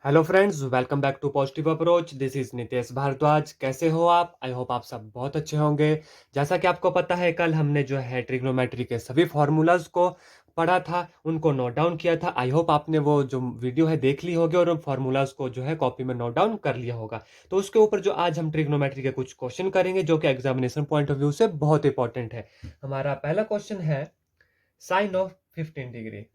Hello friends, welcome back to positive approach. This is Nitesh Bhardwaj. कैसे हो आप? आई होप आप सब बहुत अच्छे होंगे। जैसा कि आपको पता है, कल हमने जो है ट्रिग्नोमेट्री के सभी फार्मूलाज को पढ़ा था, उनको नोट डाउन किया था। आई होप आपने वो जो वीडियो है देख ली होगी और उन फार्मूलाज को जो है कॉपी में नोट डाउन कर लिया होगा। तो उसके ऊपर जो आज हम ट्रिग्नोमेट्री के कुछ क्वेश्चन करेंगे जो कि एग्जामिनेशन पॉइंट ऑफ व्यू से बहुत इंपॉर्टेंट है। हमारा पहला क्वेश्चन है sine of 15 degree.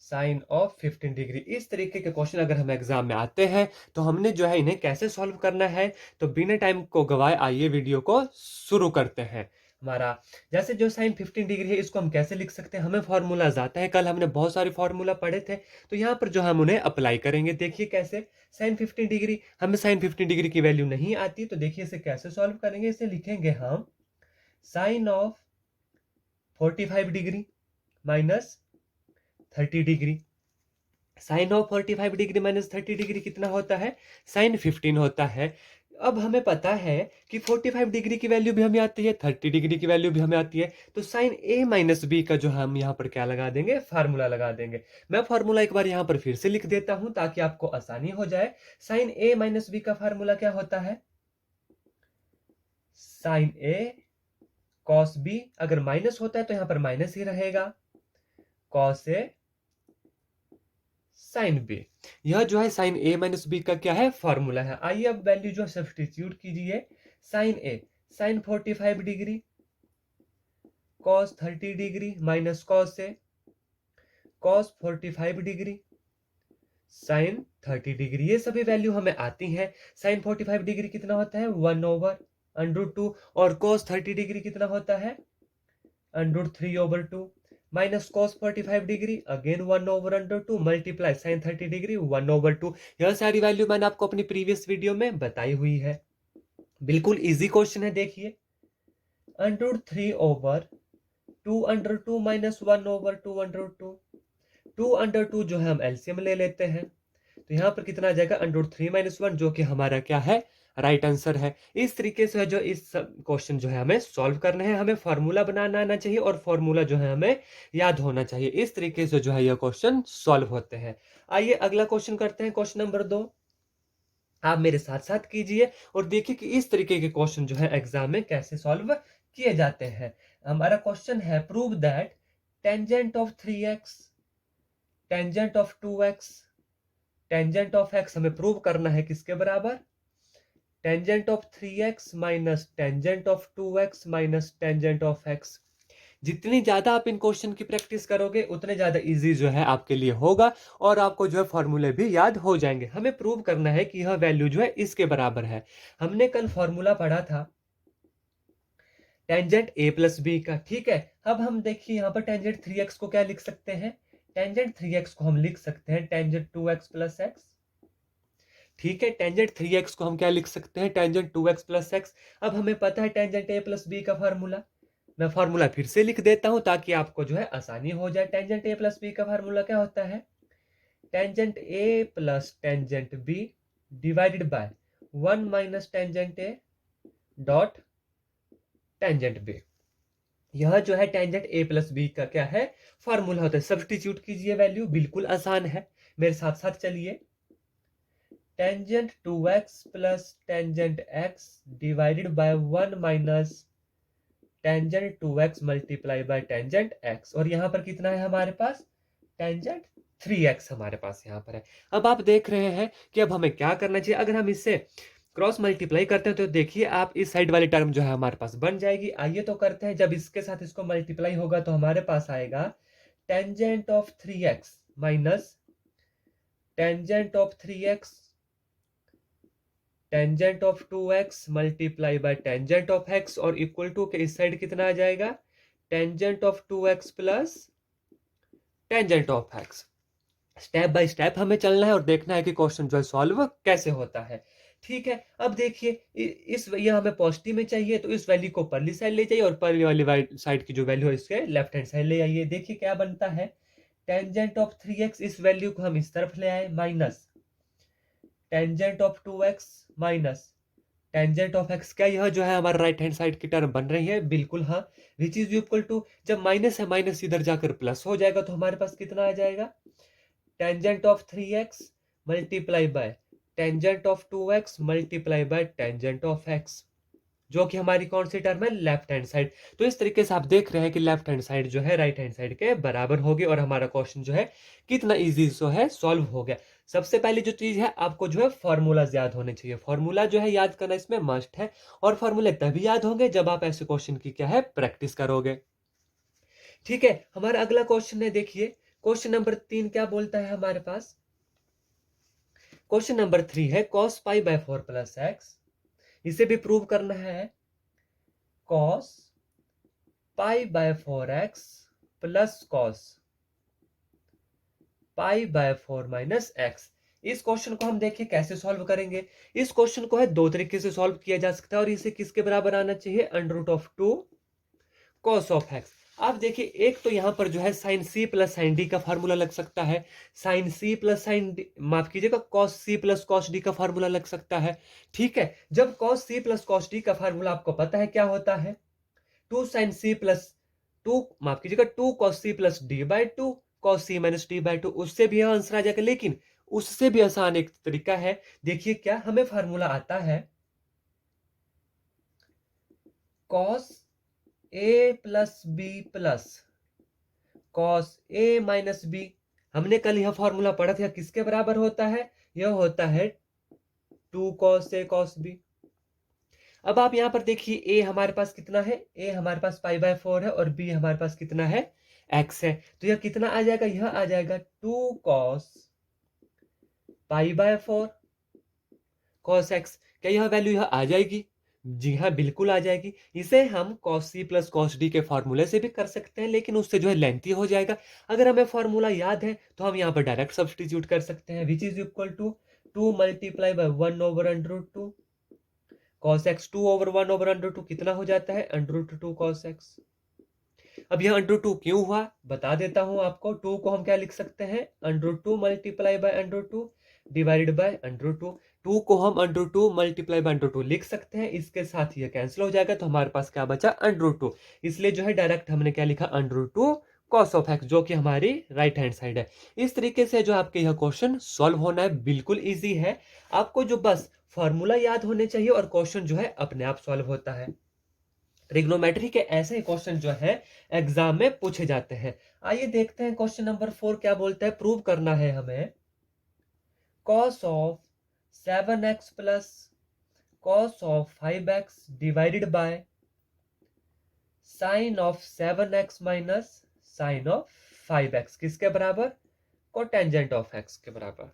Sine of 15 degree, इस तरीके के क्वेश्चन अगर हम एग्जाम में आते हैं तो हमने जो है इन्हें कैसे सॉल्व करना है। तो बिना टाइम को गवाए आइए वीडियो को शुरू करते हैं। हमारा जैसे जो साइन 15 डिग्री है, इसको हम कैसे लिख सकते हैं? हमें फॉर्मूलाज आता है, कल हमने बहुत सारे फॉर्मूला पढ़े थे। तो यहाँ पर जो हम उन्हें अप्लाई करेंगे, देखिए कैसे। साइन 15 डिग्री, हमें साइन 15 डिग्री की वैल्यू नहीं आती, तो देखिए इसे कैसे सॉल्व करेंगे। इसे लिखेंगे हम sine of 45 degree minus 30 degree. Sine of 45 degree minus 30 degree कितना होता है? साइन 15 होता है। अब हमें पता है कि 45 डिग्री की वैल्यू भी हमें आती है, 30 डिग्री की वैल्यू भी हमें आती है। तो साइन ए माइनस बी का जो हम यहाँ पर क्या लगा देंगे? फार्मूला लगा देंगे। मैं फार्मूला एक बार यहाँ पर फिर से लिख देता हूं ताकि आपको आसानी हो जाए। साइन ए माइनस बी का फार्मूला क्या होता है? साइन ए कॉस बी, अगर माइनस होता है तो यहाँ पर माइनस ही रहेगा, कॉस ए साइन बी। यह जो है साइन ए माइनस बी का क्या है? फॉर्मूला है। आइए अब वैल्यू जो सब्स्टिट्यूट कीजिए। Sine A, sine 45 degree cos 30 degree minus cos A cos 45 degree sine 30 degree. ये सभी वैल्यू हमें आती हैं। साइन 45 डिग्री कितना होता है? 1/√2। और कॉस 30 डिग्री कितना होता है? √3/2 minus cos 45 degree again 1/√2 multiply sine 30 degree 1/2। यह सारी वैल्यू मैंने आपको अपनी प्रीवियस वीडियो में बताई हुई है। बिल्कुल इजी क्वेश्चन है, देखिए। √3/2 माइनस 1/2 2/2 जो है हम एलसीएम ले लेते हैं। तो यहाँ पर कितना आ जाएगा? √3 - 1, जो कि हमारा क्या है? राइट आंसर है। इस तरीके से जो इस क्वेश्चन जो है हमें सॉल्व करना है, हमें फॉर्मूला बनाना आना चाहिए और फॉर्मूला जो है हमें याद होना चाहिए। इस तरीके से जो है यह क्वेश्चन सॉल्व होते हैं। आइए अगला क्वेश्चन करते हैं, क्वेश्चन नंबर 2। आप मेरे साथ साथ कीजिए और देखिए कि इस तरीके के क्वेश्चन जो है एग्जाम में कैसे सॉल्व किए जाते हैं। हमारा क्वेश्चन है prove that tangent of 3x, tangent of 2x, tangent of x हमें प्रूव करना है किसके बराबर? Tangent of 3x minus tangent of 2x minus tangent of x। जितनी ज्यादा आप इन क्वेश्चन की प्रैक्टिस करोगे उतने ज्यादा इजी जो है आपके लिए होगा और आपको जो है फॉर्मूले भी याद हो जाएंगे। हमें प्रूव करना है कि यह वैल्यू जो है इसके बराबर है। हमने कल फॉर्मूला पढ़ा था टेंजेंट ए प्लस बी का, ठीक है। अब हम देखिए यहाँ पर टेंजेंट 3x को क्या लिख सकते हैं? टेंजेंट 3x को हम लिख सकते हैं टेंजेंट 2x प्लस x, ठीक है। टेंजेंट 3x को हम क्या लिख सकते हैं? Tangent 2x plus x। अब हमें पता है टेंजेंट ए प्लस बी का फार्मूला। मैं फार्मूला फिर से लिख देता हूं ताकि आपको जो है आसानी हो जाए। टेंजेंट ए प्लस बी का फार्मूला क्या होता है? Tangent A plus tangent B divided by 1 minus tangent A dot tangent B. यह जो है टेंजेंट ए प्लस बी का क्या है? फार्मूला होता है। सब्स्टिट्यूट कीजिए वैल्यू, बिल्कुल आसान है, मेरे साथ साथ चलिए। Tangent 2x plus tangent x divided by 1 minus tangent 2x multiply by tangent x। और यहाँ पर कितना है हमारे पास? टेंजेंट 3x हमारे पास यहाँ पर है। अब आप देख रहे हैं कि अब हमें क्या करना चाहिए। अगर हम इससे क्रॉस मल्टीप्लाई करते हैं तो देखिए आप इस साइड वाली टर्म जो है हमारे पास बन जाएगी। आइए तो करते हैं। जब इसके साथ इसको मल्टीप्लाई होगा तो हमारे पास आएगा tangent of 3x minus tangent of 3x tangent of 2x multiply by tangent of x और इक्वल टू के इस साइड कितना आ जाएगा? Tangent of 2x plus tangent of x। Step by step हमें चलना है और देखना है कि क्वेश्चन जो है सॉल्व कैसे होता है, ठीक है। अब देखिए इस ये हमें पॉजिटिव में चाहिए तो इस वैल्यू को परली साइड ले जाइए और परली वाली साइड की जो वैल्यू है इसके लेफ्ट हैंड साइड ले आइए। देखिए क्या बनता है? टेंजेंट ऑफ 3x, इस वैल्यू को हम इस तरफ ले आए, minus tangent of 2x minus tangent of x। क्या यह जो है हमारा राइट हैंड साइड की टर्म बन रही है? बिल्कुल हाँ। विच इज इक्वल टू, जब माइनस है माइनस इधर जाकर प्लस हो जाएगा तो हमारे पास कितना आ जाएगा? Tangent of 3x multiply by tangent of 2x multiply by tangent of x, जो कि हमारी कौन सी टर्म है, लेफ्ट हैंड साइड। तो इस तरीके से आप देख रहे हैं कि लेफ्ट हैंड साइड जो है राइट हैंड साइड के बराबर होगी और हमारा क्वेश्चन जो है कितना इजी जो है सॉल्व हो गया। सबसे पहली जो चीज है, आपको जो है फॉर्मूलाज याद होने चाहिए। फॉर्मूला जो है याद करना इसमें मस्ट है, और फॉर्मूले तभी याद होंगे जब आप ऐसे क्वेश्चन की क्या है प्रैक्टिस करोगे। ठीक है, हमारा अगला क्वेश्चन है, देखिए क्वेश्चन नंबर 3 क्या बोलता है हमारे पास। क्वेश्चन नंबर 3 है cos pi by 4 plus x, इसे भी प्रूव करना है। cos pi by 4x plus cos pi by 4 minus x. इस क्वेश्चन को हम देखिए कैसे सॉल्व करेंगे। इस क्वेश्चन को है दो तरीके से सॉल्व किया जा सकता है, और इसे किसके बराबर आना चाहिए, under root of 2 cos of x. आप देखिए, एक तो यहां पर जो है sine C plus sine D का फार्मूला लग सकता है, sine C plus sine D, माफ कीजिएगा, cos C plus cos D का फार्मूला लग सकता है। ठीक है, जब cos C plus cos D का फार्मूला आपको पता है क्या होता है, two sine C plus two, माफ कीजिएगा, to cos C plus D by two cos C minus D by two, उससे भी यह आंसर आ जाएगा। लेकिन उससे भी आसान एक तरीका है, देखिए क्या हमें फार्मूला आता है, cos A plus B plus cos A minus B. हमने कल यह फॉर्मूला पढ़ा था, किसके बराबर होता है, यह होता है two cos A cos B. अब आप यहां पर देखिए, ए हमारे पास कितना है, ए हमारे पास पाई बाय 4 है, और बी हमारे पास कितना है, एक्स है। तो यह कितना आ जाएगा, यह आ जाएगा 2 cos pi by 4 cos x. क्या यह वैल्यू यह आ जाएगी, जी हाँ बिल्कुल आ जाएगी। इसे हम cos c plus cos d के फॉर्मूले से भी कर सकते हैं, लेकिन उससे जो है लेंथी हो जाएगा। अगर हमें फॉर्मूला याद है तो हम यहाँ पर डायरेक्ट सब्सटीट्यूट कर सकते हैं, which is equal to 2 multiply by 1 over under root 2 cos x, 2 over 1 over under 2 कितना हो जाता है, अंडर रूट 2 cos x। अब यह अंडर 2 क्यों हुआ बता देता हूं आपको। 2 को हम क्या लिख सकते हैं, under 2 multiply by under 2 divided by under 2। 2 को हम अंडर 2 मल्टीप्लाई बाय अंडर 2 लिख सकते हैं, इसके साथ ये कैंसिल हो जाएगा, तो हमारे पास क्या बचा, अंडर 2। इसलिए जो है डायरेक्ट हमने क्या लिखा, अंडर 2 cos ऑफ x, जो कि हमारी राइट हैंड साइड है। इस तरीके से जो आपके यह क्वेश्चन सॉल्व होना है, बिल्कुल इजी है। आपको जो बस फॉर्मूला याद होने चाहिए और क्वेश्चन जो है अपने आप सॉल्व होता है। ट्रिग्नोमेट्री के ऐसे ही क्वेश्चन जो है एग्जाम में पूछे जाते हैं। आइए देखते हैं क्वेश्चन नंबर 4 क्या बोलता है। प्रूव करना है हमें cos of 7x plus cos of 5x divided by sine of 7x minus sine of 5x किसके बराबर, कोटेंजेंट ऑफ x के बराबर।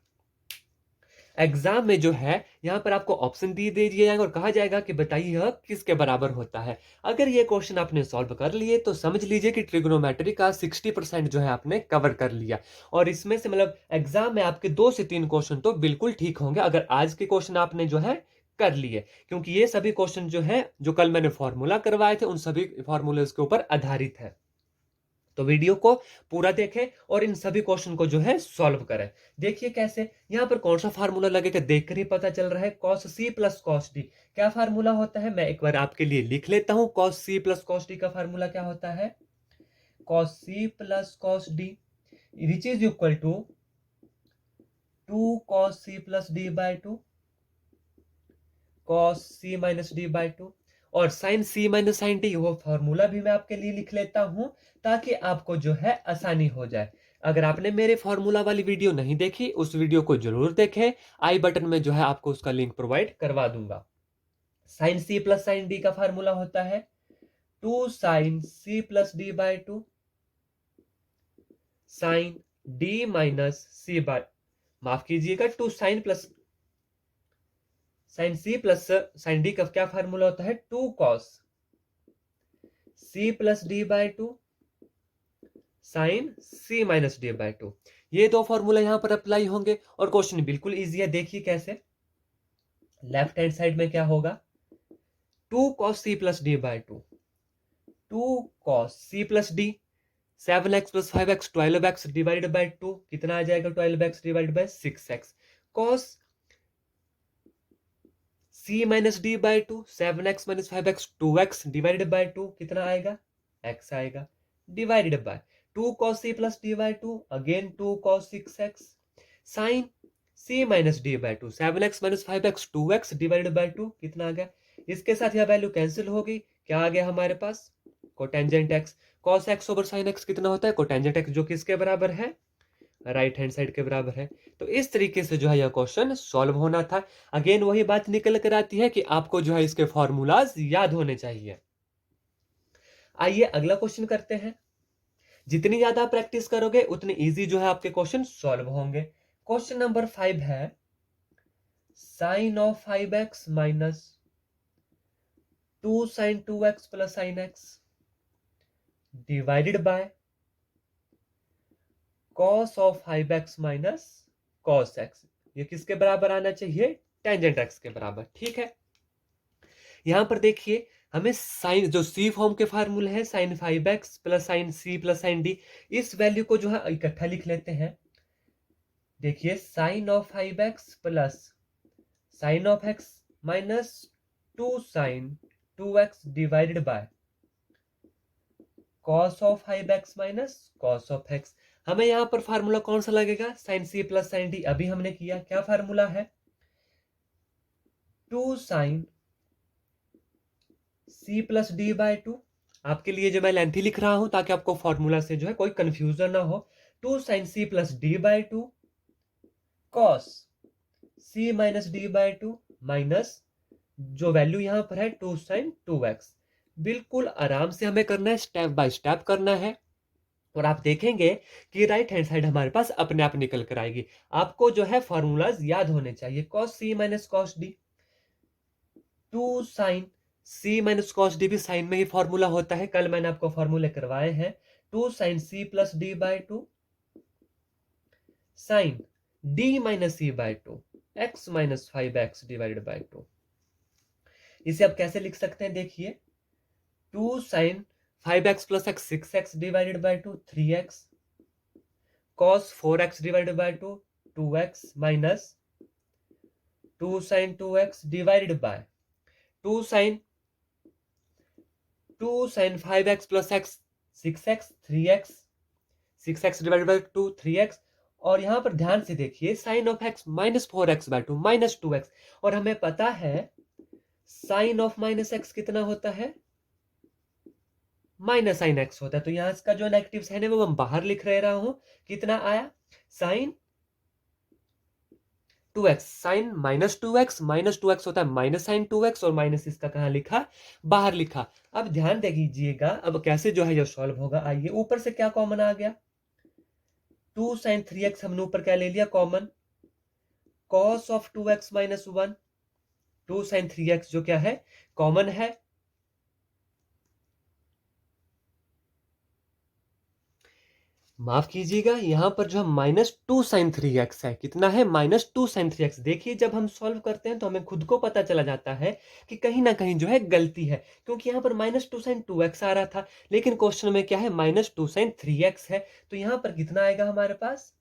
एग्जाम में जो है यहाँ पर आपको ऑप्शन दे दिए जाएंगे और कहा जाएगा कि बताइए यह किसके बराबर होता है। अगर ये क्वेश्चन आपने सॉल्व कर लिए तो समझ लीजिए कि ट्रिग्नोमेट्री का 60% जो है आपने कवर कर लिया। और इसमें से मतलब एग्जाम में आपके 2 से 3 क्वेश्चन तो बिल्कुल ठीक होंगे अगर आज के क्वेश्चन आपने जो है कर लिए, क्योंकि ये सभी क्वेश्चन जो है जो कल मैंने फॉर्मूला करवाए थे उन सभी फॉर्मूलेस के ऊपर आधारित है। तो वीडियो को पूरा देखें और इन सभी क्वेश्चन को जो है सॉल्व करें। देखिए कैसे, यहां पर कौन सा फार्मूला लगेगा देखकर ही पता चल रहा है, cos c plus cos d। क्या फार्मूला होता है, मैं एक बार आपके लिए लिख लेता हूं। cos c plus cos d का फार्मूला क्या होता है, cos c plus cos d which is equal to 2 cos c plus d by 2 cos c minus d by 2। और sine C minus sine D, वो फॉर्मूला भी मैं आपके लिए लिख लेता हूं ताकि आपको जो है आसानी हो जाए। अगर आपने मेरे फॉर्मूला वाली वीडियो नहीं देखी, उस वीडियो को जरूर देखें, आई बटन में जो है आपको उसका लिंक प्रोवाइड करवा दूंगा। Sine C plus sine D का फार्मूला होता है 2 sine C plus D by 2 sine D minus C by, माफ कीजिएगा, 2 sine plus sine C plus sine D का क्या फार्मूला होता है, 2 cos C plus D by 2 sine C minus D by 2। ये दो फॉर्मूला यहां पर अप्लाई होंगे और क्वेश्चन बिल्कुल इजी है। देखिए कैसे, लेफ्ट हैंड साइड में क्या होगा, 2 cos c plus D by 2 2 cos c plus D 7x plus 5x 12x divided by 2 कितना आ जाएगा, 12x divided by 6x cos c minus D by 2 7x minus 5x 2x divided by 2 कितना आएगा, x आएगा, divided by 2 cos c plus D by 2 again 2 cos 6x sine c minus D by two, 7x minus 5x 2x divided by 2 कितना आ गया, इसके साथ यह value cancel हो गई, क्या आ गया हमारे पास, cotangent x, cos x over sin x कितना होता है, कोटेंजेंट x, जो कि इसके बराबर है, राइट हैंड साइड के बराबर है। तो इस तरीके से जो है यह क्वेश्चन सॉल्व होना था। अगेन वही बात निकल कर आती है कि आपको जो है इसके फॉर्मूलाज याद होने चाहिए। आइए अगला क्वेश्चन करते हैं। जितनी ज्यादा प्रैक्टिस करोगे उतनी इजी जो है आपके क्वेश्चन सॉल्व होंगे। क्वेश्चन नंबर 5 है sine of 5x minus 2 sine 2x plus sine x divided by cos of 5x minus cos x, ये किसके बराबर आना चाहिए, टेंजेंट x के बराबर। ठीक है, यहां पर देखिए हमें साइन जो सी फॉर्म के फार्मूले हैं, sine 5x plus sine c plus sine d, इस वैल्यू को जो है इकट्ठा लिख लेते हैं। देखिए sine of 5x plus sine of x minus 2 sine 2x divided by cos of 5x minus cos of x। हमें यहां पर फार्मूला कौन सा लगेगा, sine c plus sine d, अभी हमने किया, क्या फार्मूला है, 2 sine c plus d by 2। आपके लिए जो मैं लेंथी लिख रहा हूं ताकि आपको फॉर्मूला से जो है कोई कंफ्यूजन ना हो, 2 sine c plus d by 2 cos c minus d by 2 minus जो वैल्यू यहां पर है 2 साइन 2x। बिल्कुल आराम से हमें करना है, स्टेप बाय स्टेप करना है, और आप देखेंगे कि राइट हैंड साइड हमारे पास अपने आप निकल कर आएगी। आपको जो है फॉर्मूलाज याद होने चाहिए, cos c minus cos d, 2 sine c minus cos d भी साइन में ही फॉर्मूला होता है, कल मैंने आपको फॉर्मूले करवाए हैं, 2 sine c plus d by 2 sine d minus c by 2 x minus 5x divided by 2। इसे आप कैसे लिख सकते हैं, देखिए 2 sine 5x plus x 6x divided by 2 3x cos 4x divided by 2 2x minus 2 sine 2x divided by 2 sine 5x plus x 6x 3x 6x divided by 2 3x, और यहां पर ध्यान से देखिए sine of x minus 4x by 2 minus 2x, और हमें पता है साइन ऑफ माइनस x कितना होता है, माइनस साइन x होता है। तो यहां इसका जो नेगेटिव साइन है वो मैं बाहर लिख रहा हूं, कितना आया, sign 2x, sign minus 2x होता है माइनस साइन 2x, और माइनस इसका कहां लिखा, बाहर लिखा। अब ध्यान दीजिएगा अब कैसे जो है ये सॉल्व होगा। आइए ऊपर से क्या कॉमन आ गया, 2 साइन 3x हमने ऊपर क्या ले लिया common, cos of 2x minus 1, 2 sine 3x जो क्या है कॉमन है, माफ कीजिएगा यहां पर जो माइनस 2 साइन 3x है, कितना है, माइनस 2 साइन 3x। देखिए जब हम सॉल्व करते हैं तो हमें खुद को पता चला जाता है कि कहीं ना कहीं जो है गलती है, क्योंकि यहां पर माइनस 2 साइन 2x आ रहा था, लेकिन क्वेश्चन में क्या है, माइनस 2 साइन 3x है। तो यहां पर कितना आएगा हमारे पास,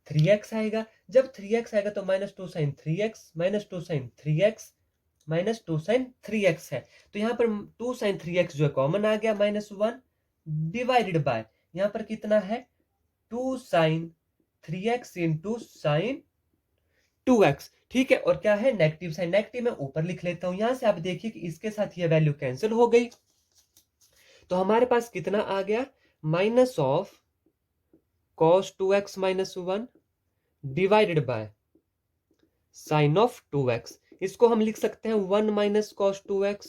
3x आएगा। जब 3x आएगा तो minus 2 sine 3x minus 2 sine 3x minus 2 sine 3x है। तो यहां पर 2 साइन 3x जो है कॉमन आ गया, माइनस 1 डिवाइडेड बाय यहां पर कितना है, 2 sine 3x into sine 2x। ठीक है, और क्या है, नेगेटिव साइन, नेगेटिव मैं ऊपर लिख लेता हूं। यहां से आप देखिए कि इसके साथ ये वैल्यू कैंसिल हो गई, तो हमारे पास कितना आ गया, minus of cos 2x minus 1 divided by sine of 2x। इसको हम लिख सकते हैं 1 minus cos 2x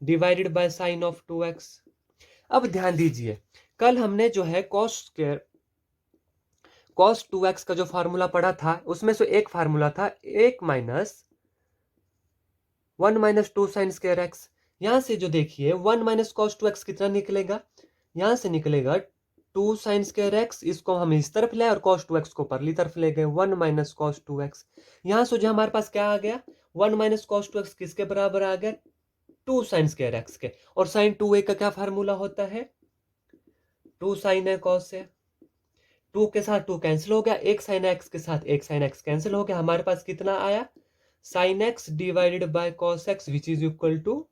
divided by sine of 2x। अब ध्यान दीजिए कल हमने जो है cos 2x का जो फार्मूला पढ़ा था उसमें से एक फार्मूला था 1 माइनस 2 साइन स्क्वायर एक्स। यहां से जो देखिए 1 माइनस cos 2x कितना निकलेगा, यहां से निकलेगा 2 साइन स्क्वायर एक्स, इसको हम इस तरफ ले और cos 2x को परली तरफ ले गए, 1 माइनस cos 2x। यहां से जो हमारे पास क्या आ गया, 1 माइनस cos 2x किसके बराबर आ गया, 2 साइन स्क्वायर एक्स के, और साइन 2a का क्या फार्मूला होता है, 2 साइन है cos है, 2 के साथ 2 कैंसिल हो गया, एक साइन एक्स के साथ एक साइन एक्स कैंसिल हो गया, हमारे पास कितना आया, sine X divided by cos X which is equal to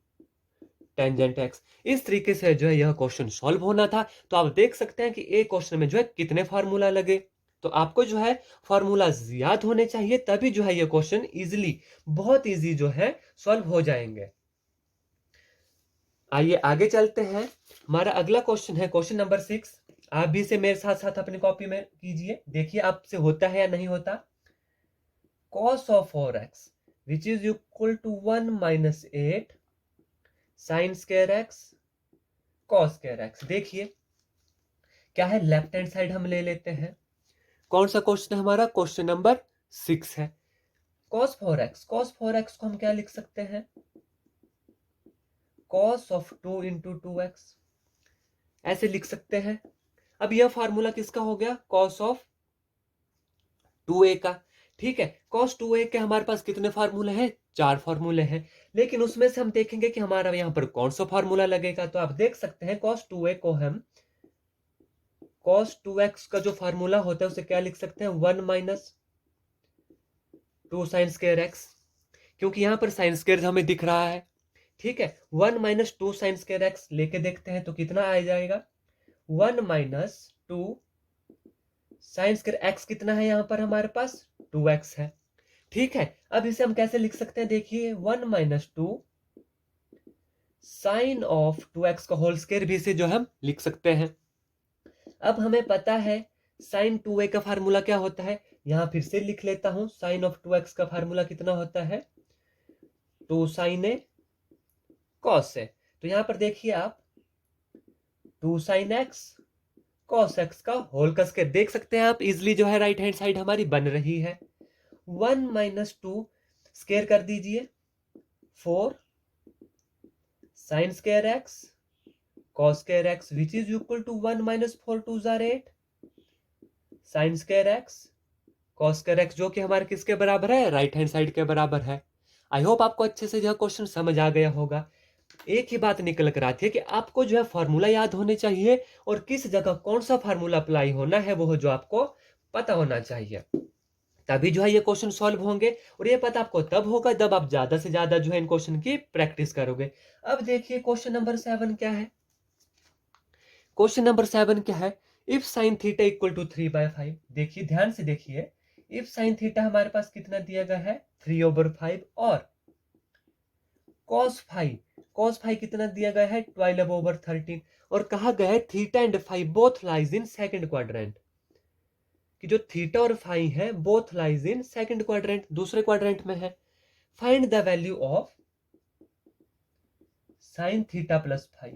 tangent X. इस तरीके से जो है यह क्वेश्चन सॉल्व होना था। तो आप देख सकते हैं कि एक क्वेश्चन में जो है कितने फार्मूला लगे, तो आपको जो है फॉर्मूला याद होने चाहिए, तभी जो है ये क्वेश्चन इजीली, बहुत इजी जो है सॉल्व हो जाएंगे। आइए आगे चलते हैं। हमारा अगला क्वेश्चन है क्वेश्चन नंबर 6। आप भी इसे मेरे साथ साथ अपनी कॉपी में कीजिए, देखिए आपसे होता है या नहीं होता। cos of 4x which is equal to 1 minus 8 sin square x cos square x। देखिए क्या है, लेफ्ट हैंड साइड हम ले लेते हैं। कौन सा क्वेश्चन है हमारा, क्वेश्चन नंबर 6 है। cos 4x, cos 4x को हम क्या लिख सकते हैं, cos of 2 into 2x, ऐसे लिख सकते हैं। अब यह फार्मूला किसका हो गया, cos of 2a का। ठीक है, cos 2a के हमारे पास कितने फार्मूले हैं, 4 फार्मूले हैं, लेकिन उसमें से हम देखेंगे कि हमारा यहाँ पर कौन सा फार्मूला लगेगा। तो आप देख सकते हैं cos 2a को हम cos 2x का जो फार्मूला होता है उसे क्या लिख सकते हैं, 1 माइनस 2 साइन स्क्वायर एक्स, क्योंकि यहां पर साइन स्क्वायर हमें दिख रहा है। ठीक है, 1 माइनस 2 साइन स्क्वायर एक्स लेके देखते हैं तो कितना आ जाएगा, 1 माइनस 2 साइन स्क्वायर एक्स कितना है यहाँ पर हमारे पास 2x है। ठीक है, अब इसे हम कैसे लिख सकते हैं, देखिए 1 माइनस 2 साइन ऑफ 2x का होल स्क्वायर भी इसे जो हम लिख सकते हैं। अब हमें पता है साइन 2a का फार्मूला क्या होता है, यहां फिर से लिख लेता हूं। साइन ऑफ 2x का फार्मूला कितना होता है, 2 साइन ए कॉस ए। तो यहां पर देखिए आप 2 साइन एक्स कॉस एक्स का होल का स्क्वायर देख सकते हैं आप इजिली, जो है राइट हैंड साइड हमारी बन रही है। 1 माइनस 2 स्क्वायर कर दीजिए, 4 sine square x cos square x which is equal to 1 minus 4 2s are 8 sin square x cos square x, जो कि हमारे किसके बराबर है, राइट हैंड साइड के बराबर है। आई होप आपको अच्छे से यह क्वेश्चन समझ आ गया होगा। एक ही बात निकल कर आती है कि आपको जो है फॉर्मूला याद होने चाहिए और किस जगह कौन सा फॉर्मूला अप्लाई होना है वो जो आपको पता होना चाहिए, तभी जो है ये क्वेश्चन सॉल्व होंगे। और ये पता आपको तब होगा जब आप ज्यादा से ज्यादा जो है इन क्वेश्चन की प्रैक्टिस करोगे। अब देखिए क्वेश्चन नंबर 7 क्या है। क्वेश्चन नंबर 7 क्या है, if sine theta equal to 3/5। देखिए ध्यान से देखिए, इफ साइन थीटा हमारे पास कितना दिया गया है 3/5 और cos फाई कितना दिया गया है 12/13, और कहा गया है theta and phi both lies in second quadrant, कि जो थीटा और फाई है both lies in second quadrant, दूसरे क्वाड्रेंट में है। Find the value of sine theta plus phi,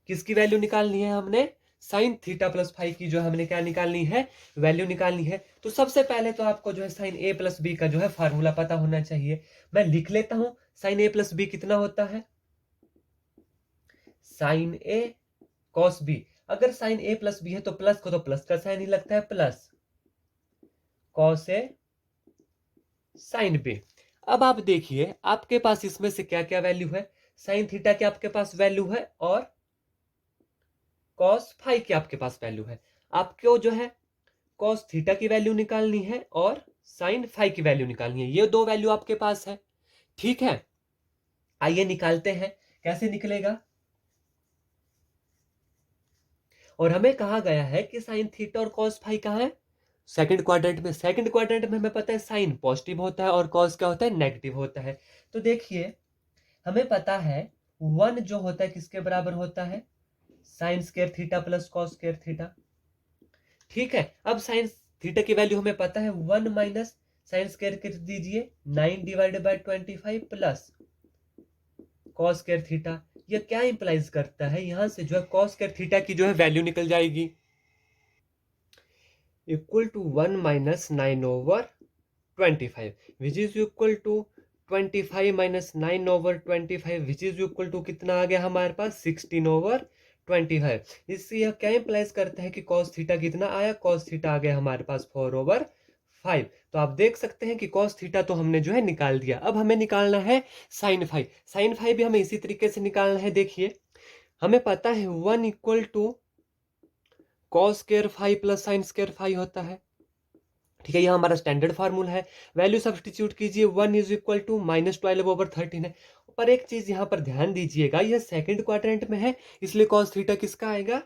किसकी वैल्यू निकालनी है हमने, साइन थीटा प्लस फाई की जो हमने क्या निकालनी है, वैल्यू निकालनी है। तो सबसे पहले तो आपको जो है साइन ए प्लस बी का जो है फार्मूला पता होना चाहिए। मैं लिख लेता हूं, साइन ए प्लस बी कितना होता है, साइन ए कॉस बी। अगर साइन ए प्लस बी है तो प्लस को तो प्लस का साइन ही लगता है, plus cos A sine B. अब आप देखिए आपके पास इसमें से क्या क्या वैल्यू है, साइन थीटा की आपके पास वैल्यू है और कॉस फाई की आपके पास वैल्यू है। आपको जो है कॉस थीटा की वैल्यू निकालनी है और साइन फाई की वैल्यू निकालनी है, ये दो वैल्यू आपके पास है। ठीक है, आइए निकालते हैं, कैसे निकलेगा। और हमें कहा गया है कि साइन थीटा और कॉस फाई कहाँ है, सेकंड क्वाड्रेंट में। सेकंड क्वाड्रेंट में हमें पता है साइन पॉजिटिव होता है और कॉस क्या होता है, नेगेटिव होता है। तो देखिए हमें पता है 1 जो होता है किसके बराबर होता है, sine square theta plus cos square theta. ठीक है, अब साइन थीटा की वैल्यू हमें पता है 1 माइनस साइन स्क्वायर कर दीजिए 9/25 प्लस कॉस स्क्वायर थीटा। ये क्या इंप्लाइज करता है, यहां से जो है कॉस स्क्वायर थीटा की जो है वैल्यू निकल जाएगी equal to 1 minus 9/25 which is equal to 25 minus 9/25 which is equal to कितना आ गया हमारे पास 16/25। इससे यह क्या इंप्लाइज करता है कि cos थीटा कितना आया, cos थीटा आ गया हमारे पास 4/5। तो आप देख सकते हैं कि cos थीटा तो हमने जो है निकाल दिया। अब हमें निकालना है साइन फाई। साइन फाई भी हमें इसी तरीके से निकालना है। देखिए हमें पता है 1 equal to cos square phi plus sine square phi होता है। ठीक है, यह हमारा स्टैंडर्ड फार्मूला है। वैल्यू सब्सटीट्यूट कीजिए, 1 इज इक्वल टू -12/13 है। पर एक चीज यहां पर ध्यान दीजिएगा, यह सेकंड क्वाड्रेंट में है, इसलिए cos थीटा किसका आएगा,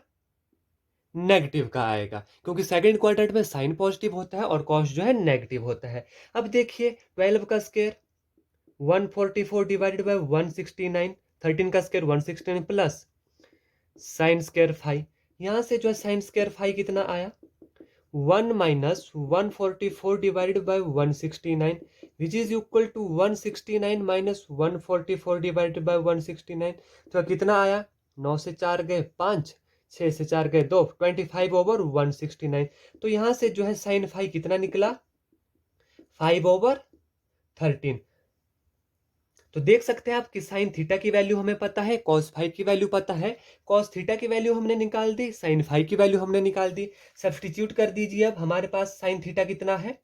नेगेटिव का आएगा, क्योंकि सेकंड क्वाड्रेंट में साइन पॉजिटिव होता है और कॉस जो है नेगेटिव होता है। अब देखिए 12 का स्क्वायर 144 डिवाइडेड बाय 169, 13 का स्क्वायर 169 प्लस साइन स्क्वायर 5, यहाँ से जो है साइन स्क्वायर 5 कितना आया 1 minus 144 divided by 169 which is equal to 169 minus 144 divided by 169, तो कितना आया 9 से 4 गए 5, 6 से 4 गए 2, 25 ओवर 169। तो यहाँ से जो है साइन 5 कितना निकला 5 ओवर 13। तो देख सकते हैं आप कि साइन थीटा की वैल्यू हमें पता है, कॉस 5 की वैल्यू पता है, कॉस थीटा की वैल्यू हमने निकाल दी, साइन 5 की वैल्यू हमने निकाल दी। सब्स्टिट्यूट कर दीजिए। अब हमारे पास साइन थीटा कितना है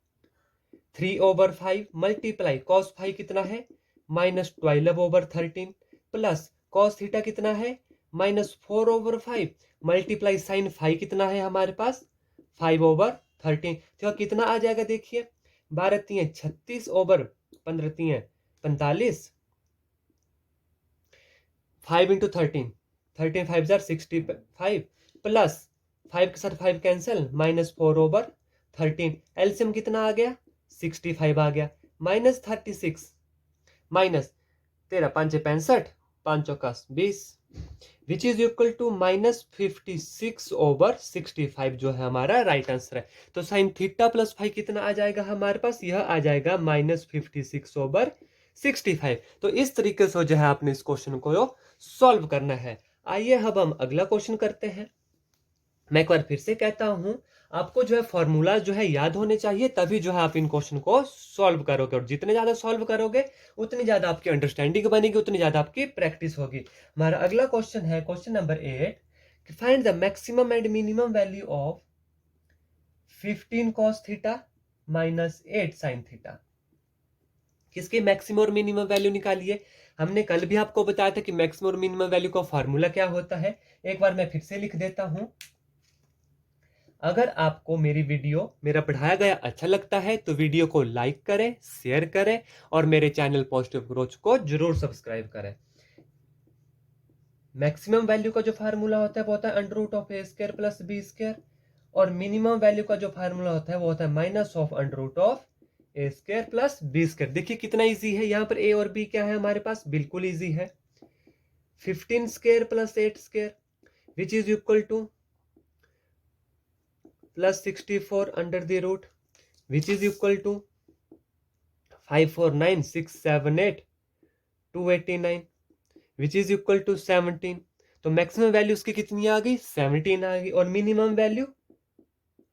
3 ओवर 5 मल्टीप्लाई कॉस 5 कितना है minus 12 over 13 plus cos theta कितना है माइनस 4 ओवर 5 मल्टीप्लाई साइन 5 कितना है हमारे पास 5 ओवर 13। तो कितना आ जाएगा देखिए 12 3 36 ओवर 15 3 45, 5 इंटू 13, 13 5 जार 65 प्लस 5 के साथ 5 कैंसिल माइनस 4 ओवर 13, एलसीएम कितना आ गया 65 आ गया, माइनस 36 माइनस 13 5 65 5 चौका 20 which is equal to minus 56 over 65 जो है हमारा राइट आंसर है। तो साइन थीटा प्लस 5 कितना आ जाएगा हमारे पास, यह आ जाएगा माइनस 56 ओवर 65। तो इस तरीके से जो है आपने इस क्वेश्चन को सॉल्व करना है। आइए अब हम अगला क्वेश्चन करते हैं। मैं एक बार फिर से कहता हूं, आपको जो है फॉर्मूला जो है याद होने चाहिए, तभी जो है आप इन क्वेश्चन को सॉल्व करोगे, और जितने ज्यादा सॉल्व करोगे उतनी ज्यादा आपकी अंडरस्टैंडिंग बनेगी, उतनी ज्यादा आपकी प्रैक्टिस होगी। हमारा अगला क्वेश्चन है question number 8, find the maximum and minimum value of 15 cos theta minus 8 sin theta. किसकी मैक्सिमम और मिनिमम वैल्यू निकालिए। हमने कल भी आपको बताया था कि मैक्सिमम और मिनिमम वैल्यू का फॉर्मूला क्या होता है, एक बार मैं फिर से लिख देता हूं। अगर आपको मेरी वीडियो, मेरा पढ़ाया गया अच्छा लगता है तो वीडियो को लाइक करें, शेयर करें और मेरे चैनल पॉजिटिव ग्रोथ को जरूर सब्सक्राइब करें। मैक्सिमम वैल्यू का जो फार्मूला होता है वो होता है under root of A square plus B square, और मिनिमम वैल्यू का जो फार्मूला होता है वो होता है minus of under root of A square plus B square. देखिए कितना इजी है, यहाँ पर ए और बी क्या है हमारे पास, बिल्कुल इजी है। 15 square plus 8 square which is equal to plus 64 under the root which is equal to 549,678 289 which is equal to 17। तो मैक्सिमम वैल्यू उसकी कितनी आ गई 17 आ गई, और मिनिमम वैल्यू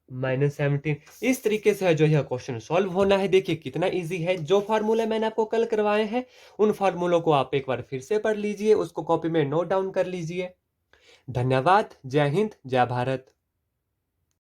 माइनस 17। इस तरीके से जो यह क्वेश्चन सॉल्व होना है। देखिए कितना इजी है। जो फार्मूला मैंने आपको कल करवाए हैं उन फार्मूलों को आप एक बार फिर से पढ़ लीजिए, उसको कॉपी में नोट डाउन कर लीजिए। धन्यवाद। जय हिंद, जय भारत।